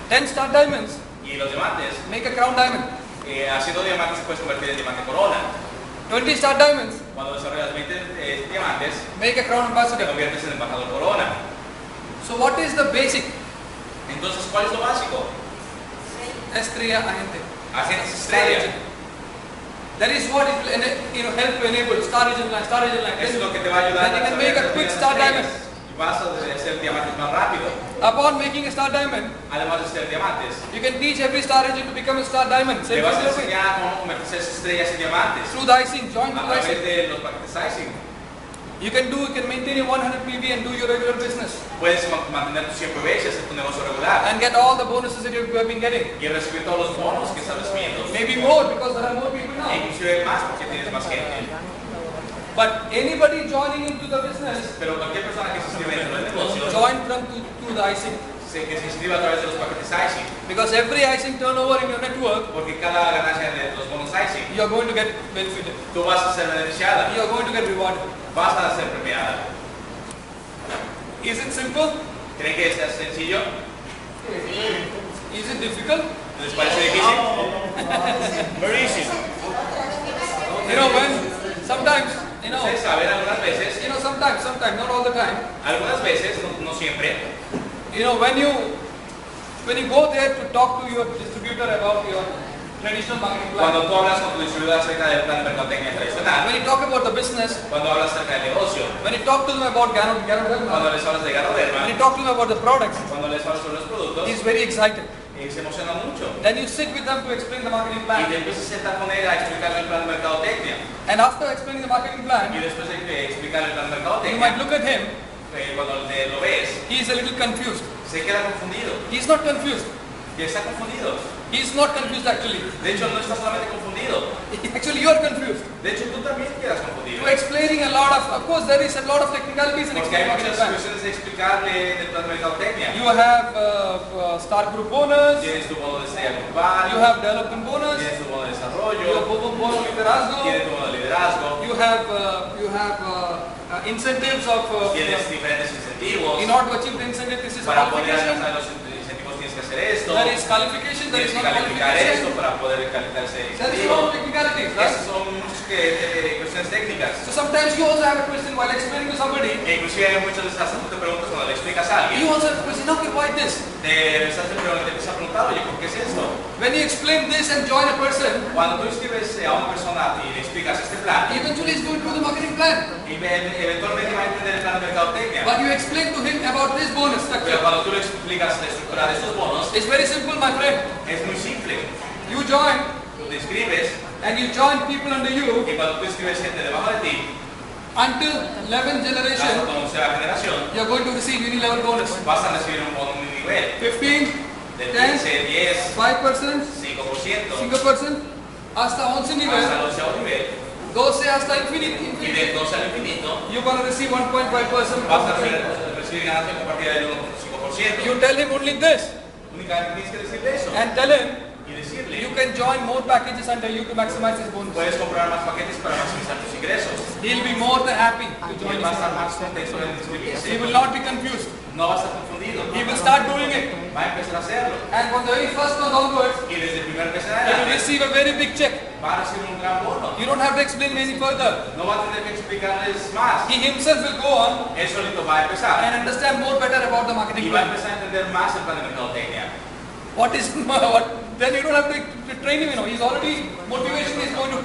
10 star diamonds Y los diamantes, make a crown diamond. haciendo diamantes se puedes convertir en diamante corona. 20 star diamonds Cuando desarrollas 20 diamantes, make a crown te ambassador. conviertes en embajador corona. So what is the basic? Entonces, ¿cuál es lo básico? Estrella agente. Agentes Star estrella. agent. That is what it will help to enable star agent line, star agent line. Eso es lo que te va a ayudar Then you a can make a desarrollar quick las star estrellas. diamond. Y vas a hacer diamantes más rápido. Upon making a star diamond, Además de hacer diamantes, you can teach every star agent to become a star diamond. te Same vas a way. enseñar cómo convertirse esas estrellas en diamantes Through the icing, join a through the través icing. de los paquetes icing. You can maintain your 100 PV and do your regular business. Puedes mantener tus 100 PBs y hacer tu negocio regular And get all the bonuses that you have been getting. y recibir todos los bonos que estás recibiendo. Maybe more because there are more people E now. inclusive más porque tienes más gente. But anybody joining into the business, Pero cualquier persona que se inscribe dentro del negocio, join through the icing. que se inscriba a través de los paquetes icing, Because every icing turnover in your network, porque cada ganancia de los bonos icing, you are going to get benefited. tú vas a ser beneficiada, You are going to get rewarded. vas a ser premiada. Is it simple? ¿Creen que es sencillo? Is it difficult? ¿Les parece difícil? Very easy. You know, when sometimes, Ustedes saben, algunas veces, sometimes, not all the time. algunas veces, no siempre, You know, when you go there to talk to your distributor about your traditional marketing plan, cuando tú hablas con tu distribuidor acerca del plan de mercadotecnia tradicional, when you talk about the business, cuando hablas acerca del negocio, when you talk to them about cuando Ganoderma, les hablas de when Ganoderma, you talk to them about the products, cuando les hablas sobre los productos, he's very excited. se emociona mucho. Then you sit with them to explain the marketing Y plan. te empiezas a sentar con él a explicarle el plan de mercadotecnia. And after explaining the marketing Y plan, después de explicarle el plan de you mercadotecnia, might look at him, cuando lo ves, he is a little confused. se queda confundido. He's not confused. Y está confundido. He's not confused actually. De hecho, no está solamente confundido. Actually, you're confused. De hecho, tú también quedas confundido. You're explaining a lot of course, there is a lot of technicalities in Porque hay explaining marketing muchas plan. cuestiones de explicarle del plan de mercadotecnia. You have star group bonus, Tienes tu bono de estrella grupal, you have development bonus, tienes tu bono de you have desarrollo, bono liderazgo, tienes tu bono de liderazgo, you have incentives of tienes diferentes incentivos. in order to achieve the incentive, this is Para poder qualification, alcanzar los incentivos tienes que hacer esto, there is qualification, there tienes is que not calificar esto qualification, para poder calificar ese there is a lot incentivo. of technicalities, right? Esas son muchas cuestiones técnicas. So sometimes you also have a question while explaining to somebody, E inclusive hay muchas veces hasta tú te preguntas cuando le explicas a you alguien, also have a question, okay, why this? te empiezas a preguntar, oye, ¿por qué es esto? When you explain this and join a person, Cuando tú escribes a una persona y le explicas este plan, eventually he's going to do the marketing plan. y eventualmente va a entender el plan de mercadotecnia. But you explain to him about this bonus Pero structure. cuando tú le explicas la estructura de estos bonos, It's very simple, my friend. es muy simple. You join Tú te inscribes and you join people under you y cuando tú escribes gente debajo de ti, until 11th hasta generation, tu 11ª generación, you're going to receive unilevel bonus. vas a recibir un bono muy nivel 15, del 10, 15, 10, 5%, 5%, 5%, hasta 11 hasta nivel, el 11º nivel, 12 hasta y infinity. del 12 al infinito, You're going to receive 1.5%. vas a recibir ganancia compartida del 1.5%. You tell him only this Únicamente tienes que decirle eso and tell him y decirle, you can join more packages under you to maximize his bonus. puedes comprar más paquetes para maximizar tus ingresos. He'll be more than happy to Y join él va a estar you. más contento de He inscribirse. will not be confused. No va a estar confundido. He will start doing it. Va a empezar a hacerlo. And from the very first month onwards, Y desde el primer mes en he will adelante receive a very big check. va a recibir un gran bono. You don't have to explain any further. No va a tener que explicarles más. He himself will go on Él solito va a empezar. and understand more better about the Y marketing va a plan. empezar a entender más el plan de mercadotecnia. What is then you don't have to train him. He's already motivation is going to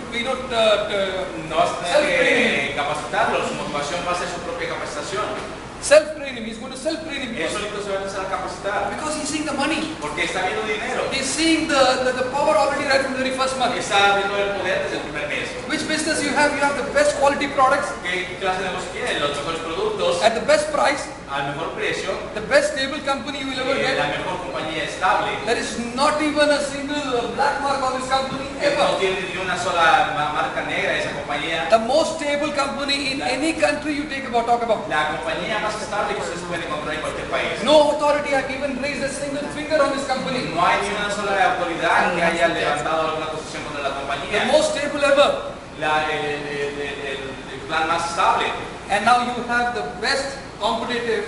No vas a tener que capacitarlo. Su motivación va a ser su propia capacitación. self-train him. He's going to self-train him Él solito se va a empezar a capacitar. because he's seeing the money. Porque está viendo dinero. He's seeing the power already right from the very first month. Está viendo el poder desde el primer mes. Which business you have? You have the best quality products ¿Qué clase de negocio tiene? Los mejores productos at the best price, al mejor precio. the best stable company you will ever La get. mejor compañía estable. There is not even a single black mark on this company No ever. tiene ni una sola marca negra esa compañía. The most stable company in any country you talk about. La compañía más estable que ustedes pueden encontrar en cualquier país. No authority has even raised a single finger on this company. No hay ni una sola autoridad que haya levantado alguna posición contra la The compañía. most stable ever. El plan más estable. And now you have the best competitive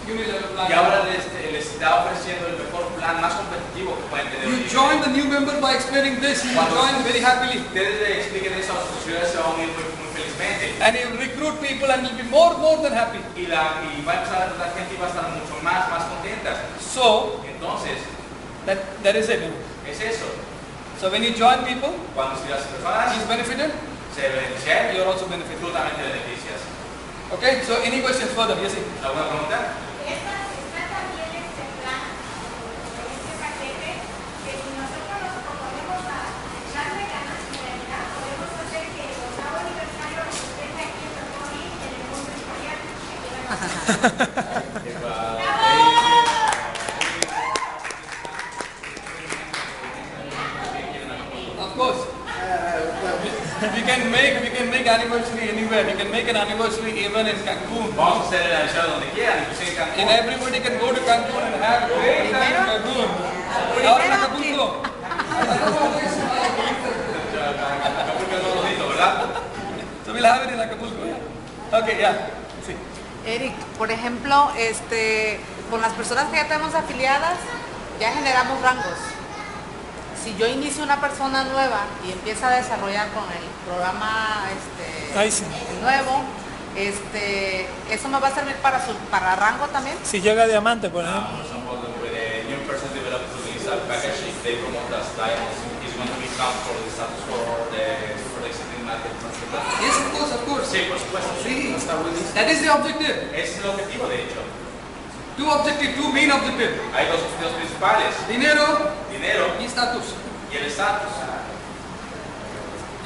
give me the Y plan. ahora les está ofreciendo el mejor plan más competitivo que pueden tener. You join the new member by explaining this, he will join very happily. Ustedes le expliquen eso a sus sociedades, se va a unir muy felizmente. And he will recruit people and will be more than happy. Y va a empezar a reclutar gente y va a estar mucho más contenta. So, Entonces, that is it. es eso. So when you join people, Cuando si las personas he's benefited, se benefician, you are also benefited. tú también te beneficias. Okay, so any questions further? Yes, sir. ¿Alguna pregunta? Está también este plan, este paquete, que si nosotros nos proponemos a echarle ganas en realidad, podemos hacer que el 8º aniversario lo suceda aquí en Toconi, en el mundo editorial. Of course. We can make anniversary anywhere. We can make an anniversary even in Cancun. Vamos a hacer el aniversario donde quieran, inclusive en Cancún. And everybody can go to Cancun and have a great time in Cancun. Or in Acapulco. Acapulco es todo bonito, ¿verdad? So we'll have it in Acapulco. Yeah. Okay, yeah. Sí. Eric, por ejemplo, con las personas que ya tenemos afiliadas, ya generamos rangos. Si yo inicio una persona nueva y empieza a desarrollar con el programa el nuevo, ¿eso me va a servir para rango también? Si llega a diamante, por ejemplo. For example, when a new person develops the style package, if they promote as diamonds, is going to become for the status for the existing market. Yes, of course. Sí, por supuesto. Sí, that is the objective. Ese es el objetivo, de hecho. Two main objectives. Hay dos objetivos principales: Dinero dinero y status. y el estatus.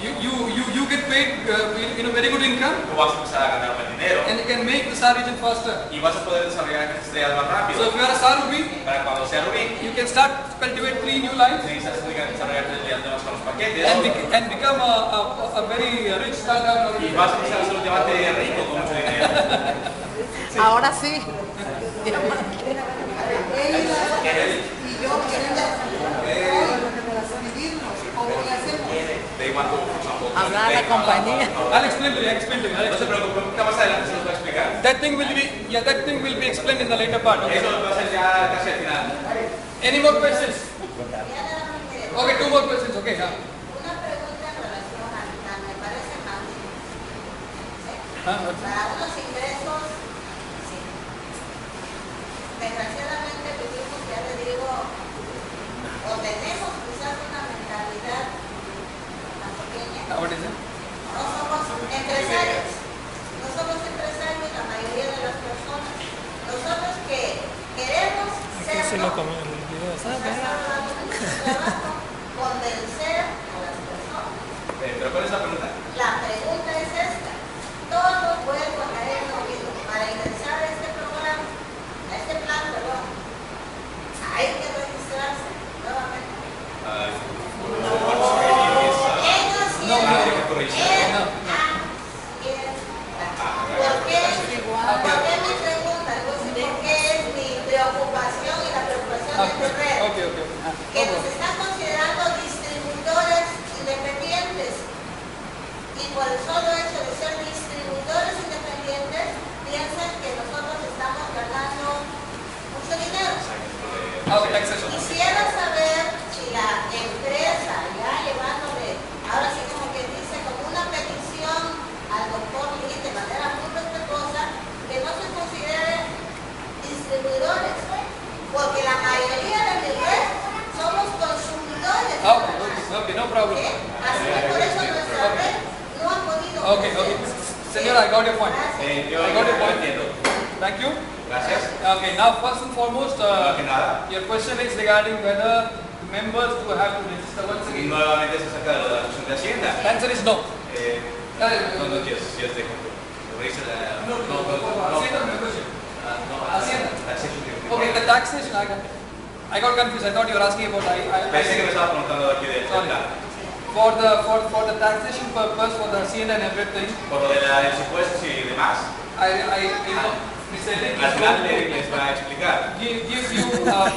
You get paid very good income, Tú vas a empezar a ganar buen dinero and you can make the star region faster. y vas a poder desarrollar estrellas más So rápido. if you are a star Ruby, Para cuando sea Rubí, you can start to cultivate 3 new lines necesitas desarrollar nuevos con los paquetes and become a very rich startup. y vas a empezar a ser un diamante rico con mucho dinero. Ahora sí. They want to, for example, Hablar a la compañía. I'll explain to you. No se preocupe, más adelante se los voy a explicar. That thing will be explained in the later part. Okay? Eso va a ser ya casi al final. Any more questions? Okay, 2 more questions. Okay. Una pregunta en relación al plan, me parece magnífico. Para unos ingresos, sí. Desgraciadamente vivimos, ya le digo, o tenemos quizás una mentalidad tan pequeña. What is it? No somos empresarios. No somos empresarios la mayoría de las personas. Nosotros que queremos ser Se lo comió en el video. trabajo, convencer a las personas. ¿Pero cuál es la pregunta? La pregunta es esta. Todos vuelvo a caer en lo mismo. Para ingresar a este programa, a este plan, perdón, hay que registrarse nuevamente. Ellos No, no, quieren no. ¿Por qué me preguntan? Pues, porque es mi preocupación y la preocupación de este red. Okay. Que nos están considerando distribuidores independientes y por el solo hecho de ser distribuidores independientes piensan que nosotros estamos ganando mucho dinero. Quisiera saber si la empresa ya llevándole, ahora sí como que dice, como una petición al doctor Lee de manera muy respetuosa, que no se considere distribuidores, porque la mayoría de mi red somos consumidores. Okay, no problem. ¿Sí? Así que por eso nuestra red no ha podido Okay. Señor, I got your point. Yo I got your point. entiendo. Thank you. Gracias. Okay, now first and foremost, Primero que nada, your question is regarding whether members do have to register once again. nuevamente se acerca de la reducción de Hacienda. The answer is no. No, yes, de Hacienda membership. Hacienda. No, Okay, the taxation, I got confused. I thought you were asking about Pensé que me estaba preguntando aquí de Sorry. For the taxation purpose, for the Hacienda and everything, por lo de los impuestos y demás. Mr. Eric Al is final going to les va a explicar. give you a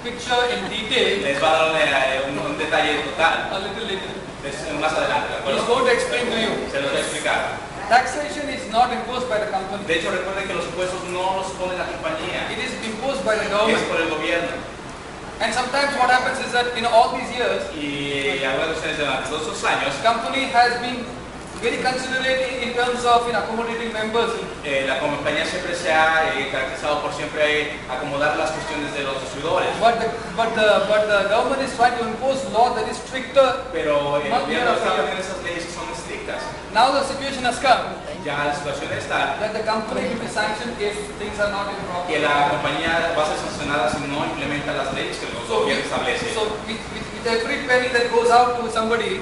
picture in detail Les va a dar un detalle total a little later. más adelante, ¿de He's acuerdo? going to explain to you. Se los voy a explicar. Taxation is not imposed by the company. De hecho, recuerden que los impuestos no los pone la compañía, It is imposed by the es government. por el gobierno. And sometimes what happens is that in all these years, Y algunas veces durante todos esos años, company has been very considerate in terms of accommodating members. la compañía siempre se ha caracterizado por siempre acomodar las cuestiones de los distribuidores. But the government is trying to impose law that is stricter. Pero el gobierno está poniendo esas leyes que son estrictas. Now the situation has come Ya la situación está that the company will be sanctioned if things are not in proper. que la compañía va a ser sancionada si no implementa las leyes que el gobierno establece. So with every penny that goes out to somebody,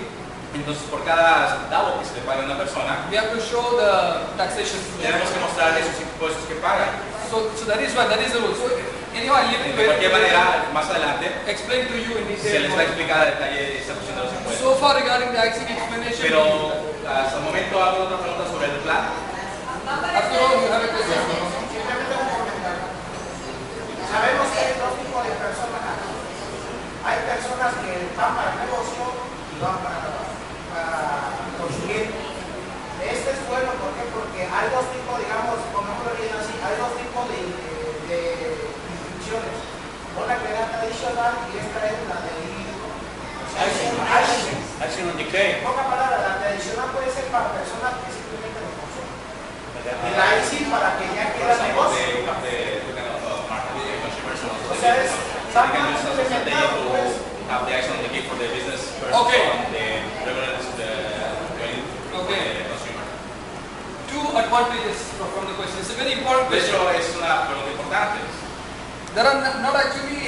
Entonces, por cada centavo que se le paga a una persona, we have to show the taxation. tenemos que mostrar esos impuestos que pagan. So that is why, that is the rule. So anyhow, I leave it De cualquier where manera, más adelante, explain to you in se les va a detail. explicar a detalle esta cuestión de los impuestos. So far regarding the ICD explanation, Pero hasta el momento hago otra pregunta sobre el plan. after all, you have a question. Simplemente un comentario. Sabemos que hay dos tipos de personas aquí. Hay personas que van para el negocio y van para consumir. Este es bueno, ¿por qué? Porque hay dos tipos, digamos, pongámoslo bien así, hay dos tipos de inscripciones. Una que es la tradicional y esta es la de Action on decay. En pocas palabras, la tradicional puede ser para personas que simplemente lo consumen. Y la IC para que ya quiera negocio. O sea, es sacan implementado, pues. Have the action on the key for the business person Okay. on the regular Okay. consumer. Two advantages from the question. It's a very important De question. hecho, es una pregunta importante. There are not actually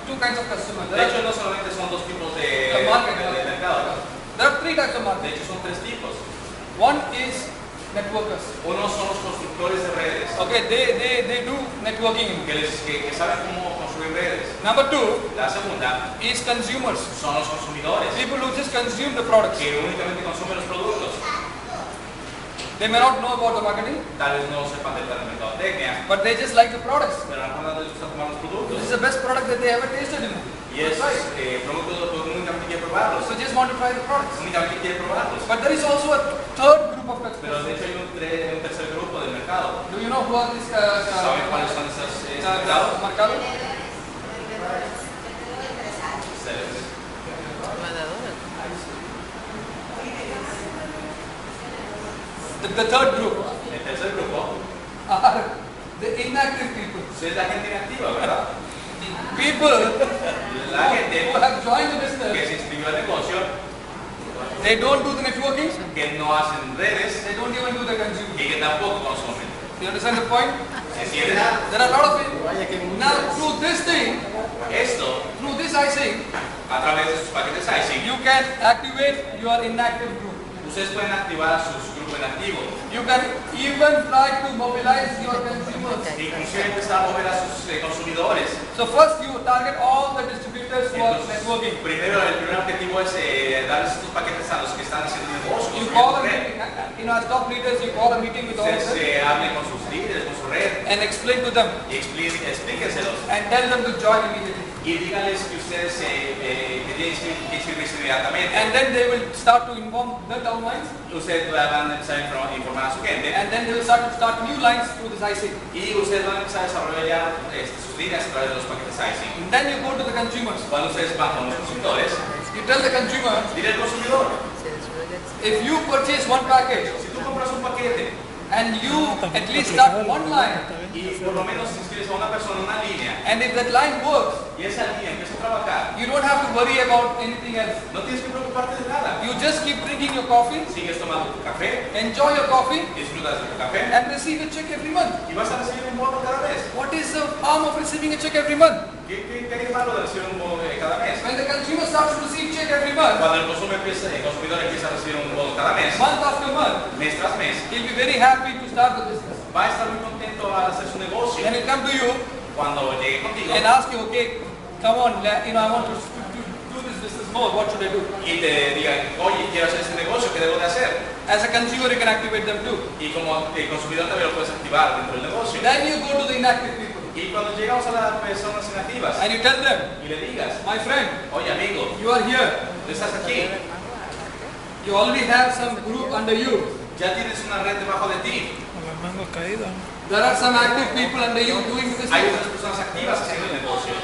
two kinds of customers. De hecho, no solamente son dos tipos de Market. mercado. There are three types of De market. hecho, son tres tipos. One is networkers. Uno son los constructores de redes, Okay, they do networking. que saben cómo construir redes. Number two La segunda is consumers. son los consumidores, People who just consume the products. que únicamente consumen los productos. They may not know about the marketing, Tal vez no sepan de la mercadotecnia, but they just like the products. pero a lo mejor no les gusta tomar los productos. This is the best product that they ever tasted in. Y es productos que únicamente quiere probarlos. So just want to try the products. Únicamente quiere probarlos. But there is also a third group of Pero customers. de hecho hay un tercer grupo del mercado. Do you know who are these ¿Saben cuáles son esos mercados? mercado? The third group El tercer grupo are the inactive people. es la gente inactiva, ¿verdad? People La gente who have joined the que business, se inscribió al negocio, they don't do the networking, que no hacen redes they don't even do the consuming. y que tampoco consumen. You understand the point? ¿Entienden? There are a lot of people. Now through this thing, Esto, through this IC, a través de sus paquetes ISIC, you can activate your inactive group. ustedes pueden activar a sus grupos inactivos. You can even try to mobilize your consumers. Inclusive empezar a mover a sus consumidores. So first you target all the distributors who are Entonces, networking. primero, el primer objetivo es darles estos paquetes a los que están haciendo negocio, You call a construyendo red. meeting, as top leaders, you call a meeting with all of Ustedes them hablen con sus líderes, con su red, and explain to them y explíquenselos. and tell them to join immediately. Y díganles que ustedes que tienen que inscribirse inmediatamente. And then they will start to inform the downlines Ustedes van a empezar a informar a su gente. and then they will start new lines through this IC. Y ustedes van a empezar a desarrollar sus líneas a través de los paquetes ISIC. And then you go to the consumers. Cuando ustedes van con los consumidores, You tell the consumer, dile al consumidor, if you purchase one package si tú compras un paquete and you at least start one line, y por lo menos inscribes a una persona en una línea and if that line works, y esa línea empieza a trabajar, you don't have to worry about anything else. no tienes que preocuparte de nada. You just keep drinking your coffee, Sigues tomando tu café, enjoy your coffee, disfrutas de tu café and receive a check every month. y vas a recibir un bono cada mes. What is the harm of receiving a check every month? ¿Qué hay de malo de recibir un bono cada mes? When the consumer starts to receive check every month, Cuando el consumidor empieza a recibir un bono cada mes, month after month, mes tras mes, he'll be very happy to start the business. va a estar muy contento al hacer su negocio. Then he'll come to you Cuando llegue contigo and ask you, okay, come on, I want to do this business more. What should I do? y te digan, oye, quiero hacer este negocio, ¿qué debo de hacer? As a consumer, you can activate them too. Y como consumidor también lo puedes activar dentro del negocio. Then you go to the inactive people Y cuando llegamos a las personas inactivas and you tell them, y le digas, my friend, oye amigo, you are here. tú estás aquí, You already have some group under you. Ya tienes una red debajo de ti. Con los mangos caídos. There are some active people under you doing this. Hay otras personas activas haciendo el negocio.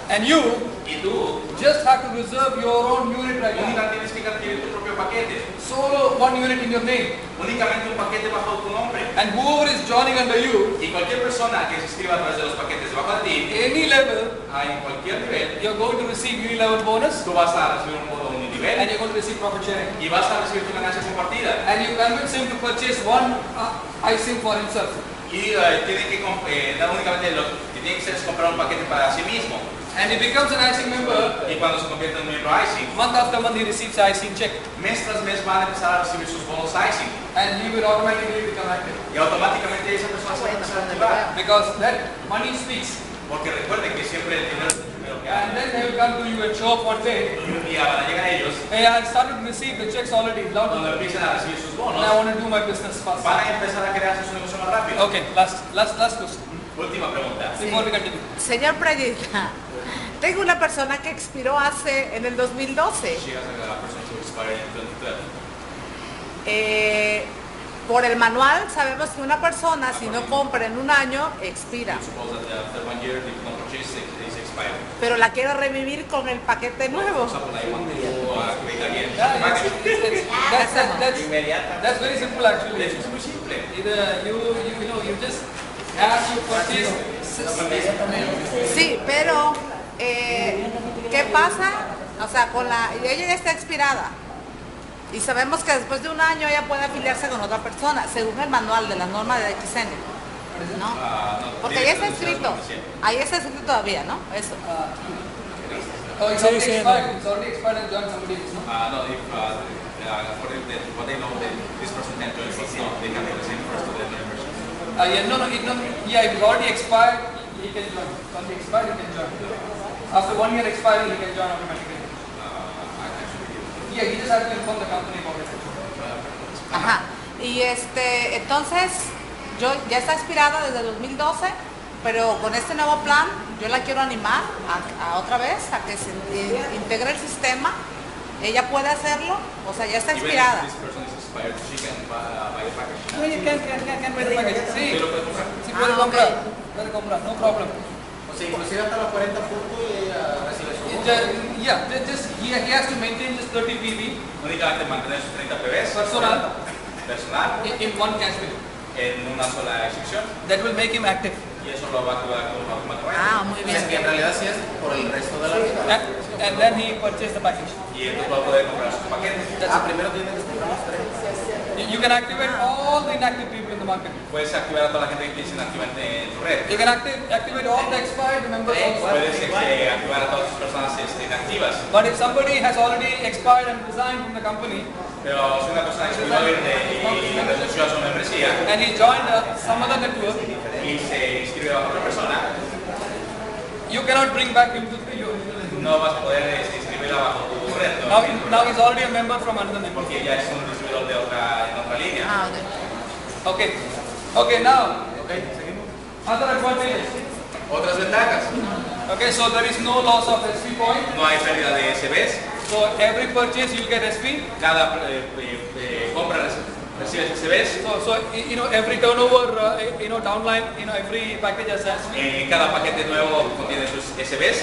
And you Y tú just have to reserve your own unit right now. únicamente tienes que adquirir tu propio paquete. Solo one unit in your name. Únicamente un paquete bajo tu nombre. And whoever is joining under you, Y cualquier persona que se inscriba a través de los paquetes debajo de ti, any level, en cualquier nivel, you're going to receive uni-level bonus tú vas a recibir un bono and nivel you're going to receive profit sharing. y vas a recibir tu ganancia compartida. And you convince him to purchase one icing for himself. Y tiene que dar únicamente lo que tiene que hacer es comprar un paquete para sí mismo. And he becomes an icing member. Y cuando se convierte en un miembro icing, Month after month he receives icing check. mes tras mes van a empezar a recibir sus bonos icing. And he will automatically become active. Y automáticamente esa persona se va a empezar a activar. Because that money speaks. Porque recuerden que siempre el dinero es lo primero que And hay. then they will come to you and show up one day. Y un día van a llegar ellos Hey, I started to receive the checks already. cuando Loud. empiezan a recibir sus And bonos, I want to do my business fast. van a empezar a crearse su negocio más rápido. Okay, last question. Última pregunta. Before we continue. Señor Predita, tengo una persona que expiró en el 2012. She has a person to expire in 2012. Por el manual sabemos que una persona si no compra en un año expira, Suppose that after 1 year, if you don't purchase it, it's expired. pero la quiero revivir con el paquete nuevo. For example, I want to activate again. Yeah, that's Inmediata. that's very simple actually. Eso es muy simple. Either you just have to purchase. Sí, pero ¿qué pasa? O sea, ella ya está expirada y sabemos que después de un año ella puede afiliarse con otra persona, según el manual de la norma de XN, ¿no? Porque ahí está escrito, todavía, ¿no? Eso. Oh, it's Sí, already sí, expired. It's already expired and joined somebody else, no? No, if according to what they know, that this person can join, but no, they can be the same first to the membership. Yeah, if it's already expired, he can join. It's already expired, he can join. After 1 year expiring, he can join automatically. Yeah, he just has to inform the company about it. Ajá. Y entonces, ya está expirada desde 2012, pero con este nuevo plan yo la quiero animar a otra vez a que se integre el sistema. Ella puede hacerlo, o sea, ya está Even if expirada. this person is expired, she can buy a package. No, you can buy the package. Sí, Sí, lo puedes comprar. sí puede comprar. Puede comprar, no problem. O sea, inclusive hasta los 40 puntos y ella recibe su bono. He has to maintain just 30 PV Únicamente mantener sus 30 PBs personal personal in one cash bill. en una sola exhibición That will make him active. y eso lo va a activar automáticamente. Muy O sea, que en bien. realidad sí es por el resto de la vida. And then he purchased the package. Y entonces va a poder comprar sus paquetes. Primero tiene que comprar los 3. You can activate all the inactive people in the market. Puedes activar a toda la gente que tienes inactivamente en tu red. You can activate all the expired members also. Puedes activar a todas las personas inactivas. But if somebody has already expired and resigned from the company Pero si una persona expiró y renunció a su membresía and he joined some other network, y se inscribió a otra persona, you cannot bring back him to you. no vas a poder inscribirla bajo tu red. Now he's already a member from another network. Porque ya es un distribuidor de en otra línea. Okay, now Ok, seguimos. other advantages. Otras ventajas. Okay, so there is no loss of SP point. No hay pérdida de SBs. So every purchase you get SP. Cada compra recibes SBs. So every turnover, downline, every package has SP. Cada paquete nuevo contiene sus SBs.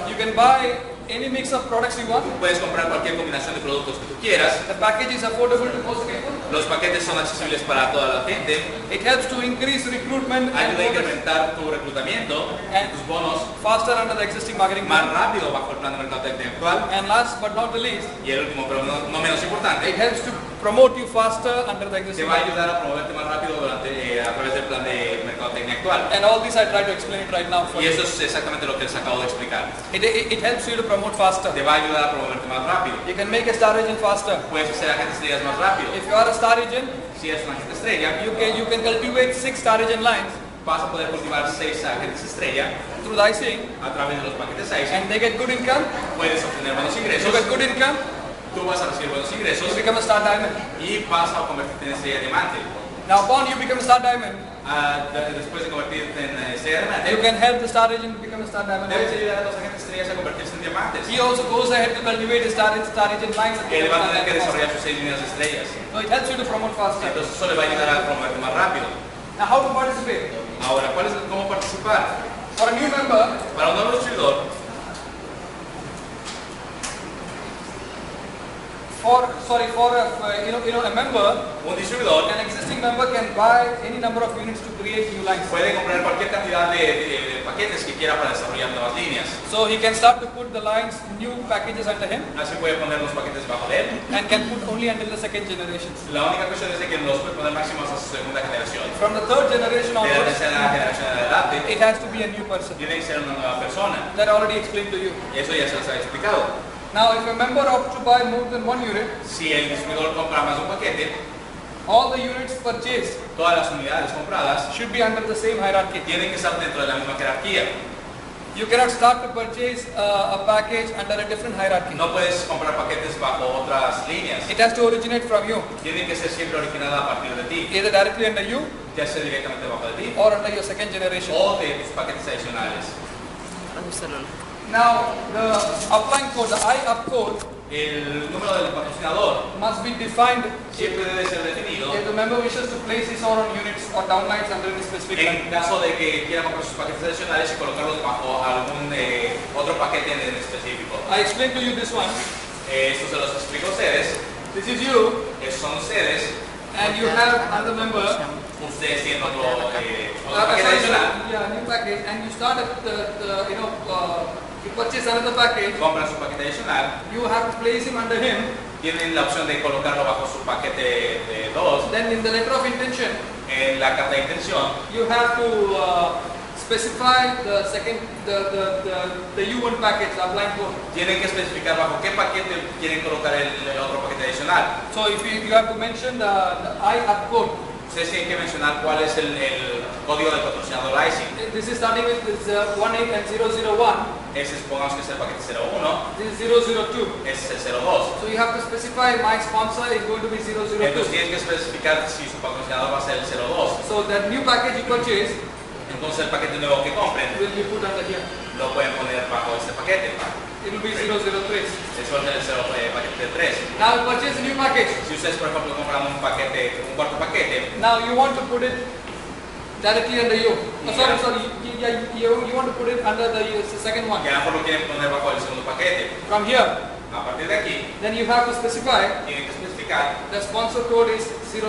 You can buy any mix of products you want. Puedes comprar cualquier combinación de productos que tú quieras. The package is affordable to most people. Los paquetes son accesibles para toda la gente. It helps to increase recruitment and Ayuda a bonus incrementar tu reclutamiento, tus bonos faster under the existing marketing más plan. rápido bajo el plan de mercadotecnia actual. And last but not the least, Y el último, pero no menos importante, it helps to promote you faster under the te existing va a marketing ayudar a promoverte más rápido a través del plan de mercadotecnia actual. And all this I try to explain it right now for Y you. eso es exactamente lo que les acabo de explicar. It helps you to promote faster. Te va a ayudar a promoverte más rápido. You can make a star agent faster. Puedes hacer agentes estrellas más rápido. If you are a star agent, Si eres un agente estrella, you can cultivate 6 star agent lines vas a poder cultivar 6 agentes estrella through the ICing a través de los paquetes ICE. and they get good income. Puedes obtener buenos You ingresos. get good income, Tú vas a recibir buenos ingresos you become a star diamond. y vas a convertirte en estrella diamante. Now upon you become a star diamond, Después de convertirte en estrella you diamante, can help the star agent to become a star diamond debes also. ayudar a los agentes estrellas a convertirse en diamantes. He also goes ahead to cultivate his star agent lines. Él va a tener que desarrollar sus 6 líneas de estrellas. So it helps you to promote faster. Entonces eso le va a ayudar a promover más rápido. Now how to participate? Ahora, ¿cómo participar? For a new member, Para un nuevo distribuidor, for a member, un distribuidor an existing member can buy any number of units to create new lines. puede comprar cualquier cantidad de paquetes que quiera para desarrollar nuevas líneas. So he can start to put the lines, new packages under him, Así puede poner los paquetes bajo de él. and can put only until the second generation. La única cuestión es de que los puede poner máximo hasta su segunda generación. From the third generation De la onwards, tercera generación en adelante, it has to be a new person. tiene que ser una nueva persona. That I already explained to you. Y eso ya se los había explicado. Now, if a member opts to buy more than one unit, Si el distribuidor compra más de un paquete, all the units purchased todas las unidades compradas should be under the same hierarchy. tienen que estar dentro de la misma jerarquía. You cannot start to purchase a package under a different hierarchy. No puedes comprar paquetes bajo otras líneas. It has to originate from you, Tienen que ser siempre originada a partir de ti, either directly under you ya sea directamente bajo de ti or under your second generation. o de tus paquetes adicionales. Now, the upline code, the IUP code, El número del patrocinador must be defined siempre debe ser definido if the member wishes to place his or her units or downlines under any specific line. en caso de que quiera comprar sus paquetes adicionales y colocarlos bajo algún otro paquete en específico. I explained to you this one. Esto se los explico a ustedes. This is you, Esos son ustedes. and you have another member. Ustedes tienen otro Uh, paquete sorry, adicional. yeah, new package, and you start at you purchase another package. Compran su paquete adicional. You have to place him under him. Tienen la opción de colocarlo bajo su paquete de 2. Then in the letter of intention, En la carta de intención you have to specify the second, the U1 package, the upline code. tienen que especificar bajo qué paquete quieren colocar el otro paquete adicional. So if you have to mention the IUP code. Ustedes tienen que mencionar cuál es el código del patrocinador ISIN. This is starting with this 18 and 001. Ese supongamos que es el paquete 01, This is 002. ese es el 02. So you have to specify my sponsor is going to be 002. Entonces tienen que especificar si su patrocinador va a ser el 02. So that new package you purchase Entonces el paquete nuevo que compren will be put under here. lo pueden poner bajo este paquete. It will be 003. Eso es el paquete 3. Now purchase a new package. Si ustedes, por ejemplo, compran un cuarto paquete, Now you want to put it directly under you. Oh, sorry, you want to put it under the second one. que a lo mejor lo quieren poner bajo el segundo paquete, From here, a partir de aquí, then you have to specify tienen que especificar the sponsor code is 002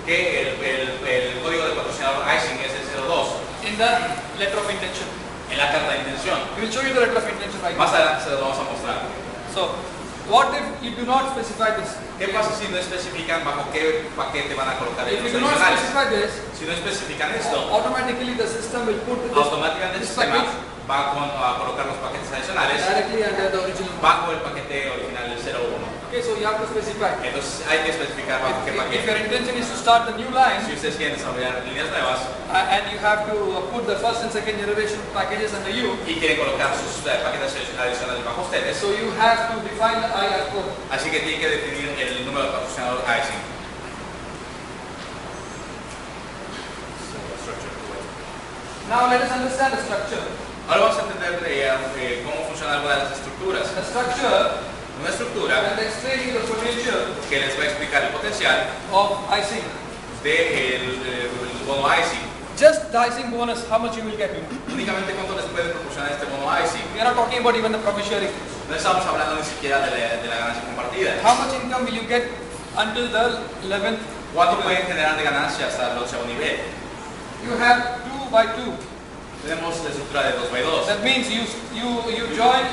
que el código del patrocinador ISIN es el 02 in the letter of intention. en la carta de intención. We will show you the letter of intention right Más now. adelante se lo vamos a mostrar. So, what if you do not specify this? ¿Qué pasa si no especifican bajo qué paquete van a colocar If los you do not adicionales? specify this, Si no especifican esto, automatically the system will put this automáticamente el this sistema package va a colocar los paquetes adicionales directly under the original one. bajo el paquete original del 01. Okay, so you have to specify. Entonces hay que especificar bajo qué If your paquete. intention is to start the new line, Si ustedes quieren desarrollar líneas nuevas and you have to put the first and second generation packages under you, y quieren colocar sus paquetes adicionales bajo ustedes, so you have to define the IR code. así que tienen que definir el número de patrocinador ISIN. Now let us understand the structure. Ahora vamos a entender cómo funciona alguna de las estructuras. The structure Una estructura and explaining the potential que les va a explicar el potencial of icing. del bono ISIN. Just the icing bonus, how much you will get. Únicamente cuánto les puede proporcionar este bono ISIN. We are not talking about even the profit sharing. No estamos hablando ni siquiera de la ganancia compartida. How much income will you get until the 11th? ¿Cuánto pueden generar de ganancia hasta el 8º nivel? You have 2 by 2. Tenemos la estructura de 2x2. That means you join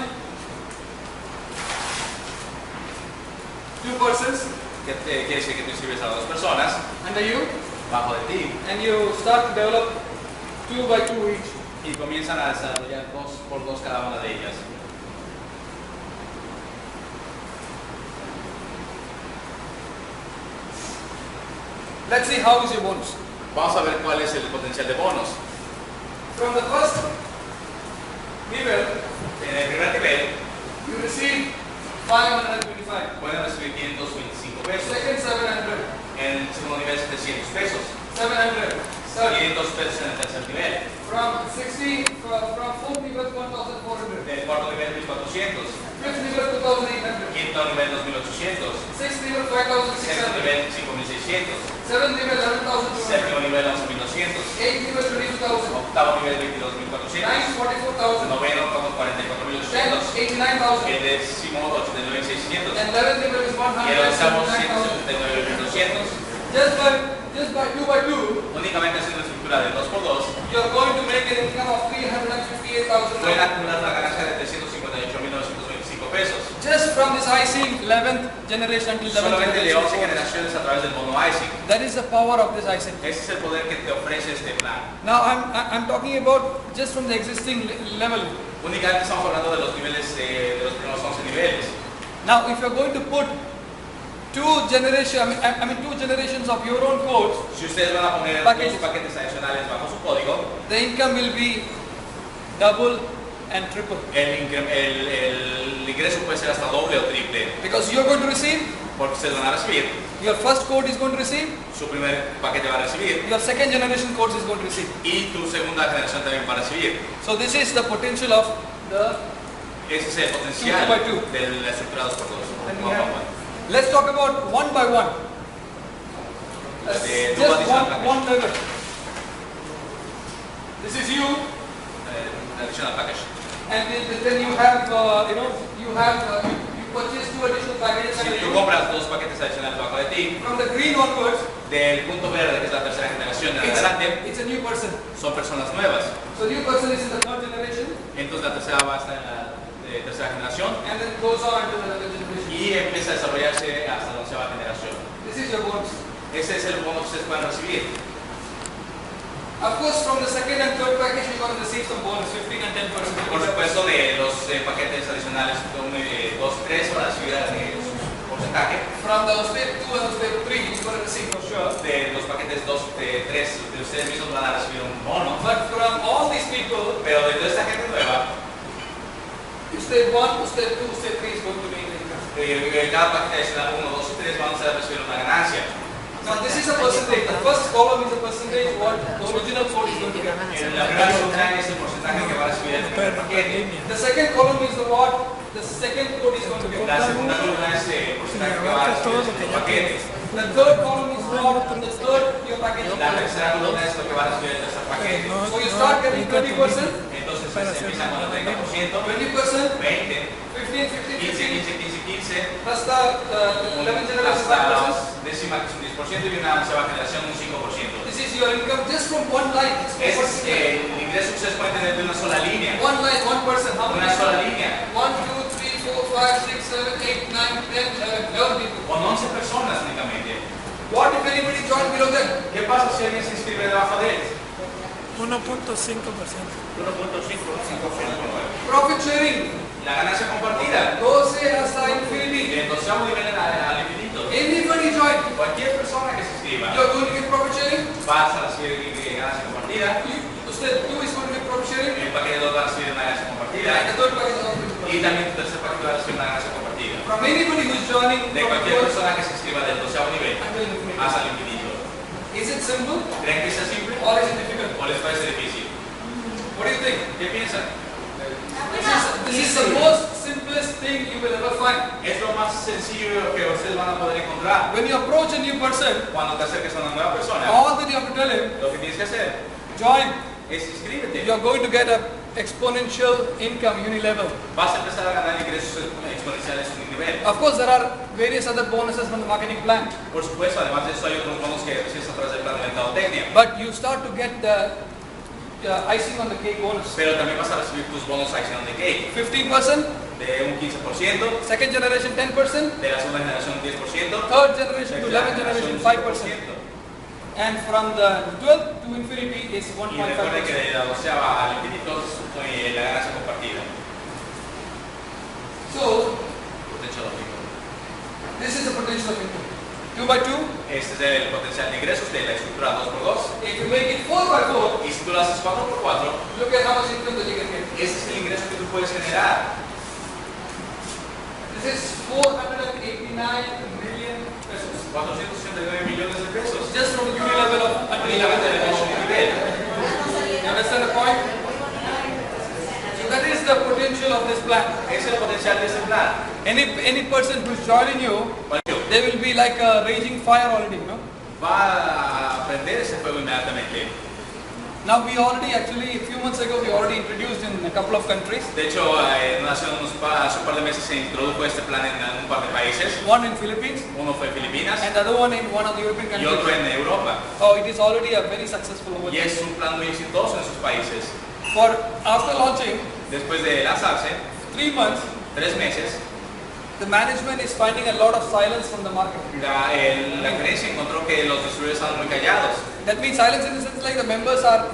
2 persons Que quiere decir que tú inscribes a 2 personas under you bajo de ti and you start to develop 2 by 2 each. y comienzan a desarrollar 2 por 2 cada una de ellas. Let's see how is your bonus. Vamos a ver cuál es el potencial de bonos. From the first level, En el primer nivel you receive 525. pueden recibir 525 pesos. Second 700. En el segundo nivel 700 pesos. 700. Third. 500 pesos en el tercer nivel. From 4 people 1,400. En el cuarto nivel 1400. Fifth nivel 2,800. Quinto nivel 2.800. Sixth nivel Sexto 5,600. nivel 5.600. Seventh nivel 11,200. Séptimo nivel 11.200. Eighth nivel 22,000. Octavo nivel 22.400. Ninth 44,000. Noveno Tenth 44.800. 89,000. El décimo 89.600. And 11th nivel is Y el onceavo 179,000. 179.200. Just by 2 by 2, Únicamente haciendo estructura de 2x2 you are going to make an income of 358,000. pueden acumular una ganancia de 358.925 pesos. Just from this IC 11th generation until 11th Solamente de 11 generation. generaciones a través del bono ISIC. That is the power of this IC. Ese es el poder que te ofrece este plan. Now I'm talking about just from the existing level. Únicamente estamos hablando de los niveles, de los primeros 11 niveles. Now if you're going to put two generations of your own codes, Si ustedes van a poner Paquetes. dos paquetes adicionales bajo su código, the income will be double and triple. el ingreso puede ser hasta doble o triple. Because you're going to receive, Porque ustedes van a recibir, your first code is going to receive, su primer paquete va a recibir your second generation codes is going to receive. y tu segunda generación también va a recibir. So this is the potential of the. Ese es el potencial 2 by 2. del estructurado por dos. And we have- Let's talk about one by one. De Just additional package. one level. This is you, Additional package. and then you purchase two additional packages. Si And tú compras dos paquetes adicionales bajo de ti, from the green onwards, del punto verde, que es la tercera generación en adelante, it's a new person. son personas nuevas. So new person is in the third generation, Entonces la tercera va a estar en la tercera generación and then goes on to the 11th generation. y empieza a desarrollarse hasta la 11ª generación. This is your bonus. Ese es el bono que ustedes pueden recibir. Of course, from the second and third package, you're going to receive some bonus, 15 and 10%. Por supuesto, de los paquetes adicionales 2 y 3 van a recibir su porcentaje. From the step 2 and step 3, you're going to receive for sure. De los paquetes 2, 3 de ustedes mismos van a recibir un bono. But from all these people, Pero de toda esta gente nueva, step 1, step 2, step 3 is going to make an income. cada paquete adicional 1, 2 y 3 van a recibir una ganancia. Now this is a percentage. The first column is a percentage what the original code is going to get. En la primera columna es el porcentaje que va a recibir el primer paquete. The second column is the what the second code is going to get. La segunda columna es el porcentaje que va a recibir el segundo paquete. The third column is what the third your package. La tercera columna es lo que va a recibir el tercer paquete. So you start getting 20%, 20%, Entonces se empieza con el 30%, 15, 20, 15, 15, 15, 15, 15, plus the 11th generation hasta la 5%. décima que es un 10% y una onceava generación un 5%. This is your income just from one line. Ese es el ingreso que ustedes pueden tener de una sola línea. One line, one person. How many? Una sola línea. 1, 2, 3, 4, 5, 6, 7, 8, 9, 10, 11 people. Con 11 personas únicamente. What if anybody join below them? ¿Qué pasa si alguien se inscribe debajo de él? 1.5%. 1.5%. Profit sharing. La ganancia compartida. Goes hasta infinity. El doceavo nivel al infinito. Anybody join? Cualquier persona que se inscriba You are going to get profit sharing. va a recibir ganancia compartida. Step 2 is going to be profit sharing. El paquete 2 va a recibir una ganancia compartida. And the third package is also going to be Y también tu tercer paquete va a recibir una ganancia compartida. from anybody who is joining De from cualquier first persona que se inscriba del doceavo nivel until infinity. hasta el infinito. Is it simple ¿Creen que sea simple or is it difficult? o les parece difícil? What do you think? ¿Qué piensan? This is the most simplest thing you will ever find. Es lo más sencillo que ustedes van a poder encontrar. When you approach a new person, Cuando te acerques a una nueva persona, all that you have to tell him, lo que tienes que hacer join. es inscríbete. You are going to get a exponential income unilevel. Vas a empezar a ganar ingresos exponenciales en un nivel. Of course, there are various other bonuses from the marketing plan, Por supuesto, además de eso hay otros bonos que recibes a través del plan de mercadotecnia. but you start to get the icing on the cake bonus. Pero también vas a recibir tus bonos icing de cake 15%, de un 15%, second generation 10%, de la segunda generación un 10%, third generation to tercera 11th generation generación 5%, 5%. and from the 12th to infinity is Y recuerden que 1.5%. de la doceava al infinito es la ganancia compartida. So, Potential of income. this is the potential of income. 2 by 2, Este es el potencial de ingresos de la estructura 2x2. if you make it 4 by 4, Y si tú lo haces 4x4, look at how much income that you can get. ese es el ingreso que tú puedes generar. This is 489 million pesos. 469 millones de pesos. Just from the unilevel of Únicamente de bono de nivel. You understand the point? So that is is the potential of this plan. Es el potencial de ese plan. Any person who's joining you, Cualquier- they will be like a raging fire already, no? Va a prender ese fuego inmediatamente. Now we already actually, a few months ago, we already introduced in a couple of countries. De hecho, hace un par de meses se introdujo este plan en un par de países. One in Philippines Uno fue Filipinas and the other one in one of the European y otro countries. en Europa. Oh, it is already a very successful over Y there. es un plan muy exitoso en sus países. For after launching Después de lanzarse, 3 months, 3 meses, the management is finding a lot of silence from the market. la gerencia encontró que los distribuidores estaban muy callados. That means silence in the sense like the members are,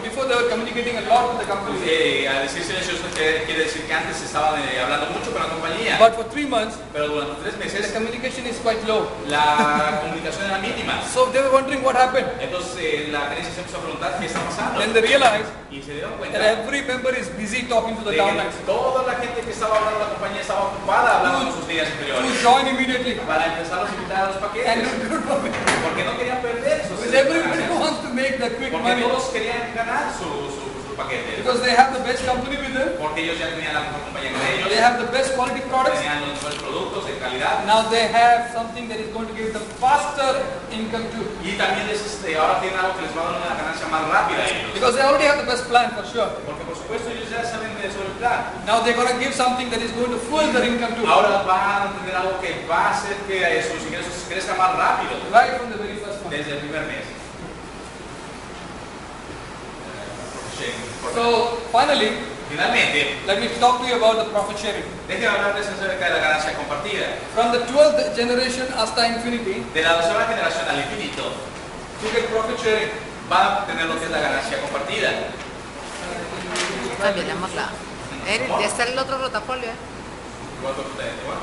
before they were communicating a lot with the company. Al decir silencioso quiere decir que antes estaban hablando mucho con la compañía, But for 3 months, pero durante 3 the meses communication is quite low. la comunicación era mínima. So they were wondering what happened. Entonces la gerencia se empezó a preguntar qué está pasando Then they realized y se dieron cuenta that de every member is busy talking to the que downlines. toda la gente que estaba hablando de la compañía estaba ocupada hablando con sus días To inferiores join immediately. para empezar a invitar a los And paquetes do good profit. porque no querían perder sus Because everybody wants to make the quick porque money. todos querían ganar su paquete Because they have the best company with them. porque ellos ya tenían la mejor compañía con ellos, They have the best quality products. tenían los mejores productos de calidad Now they have something that is going to give them faster income too. y también ahora tienen algo que les va a dar una ganancia más rápida a ellos Because they already have the best plan for sure. porque por supuesto ellos ya saben sobre el plan. Now they're going to give something that is going to fuel their income too. Ahora van a tener algo que va a hacer que sus ingresos crezcan más rápido Right from the very first one. desde el primer mes. So finally, Finalmente, let me talk to you about the profit sharing. déjenme hablarles acerca de la ganancia compartida. From the 12th generation hasta infinity, De la 12ª generación al infinito, you get profit sharing. van a tener lo que es la ganancia compartida. Cambiaremos la. Eric, ya está el otro rotafolio, ¿eh? Igual que ustedes, igual.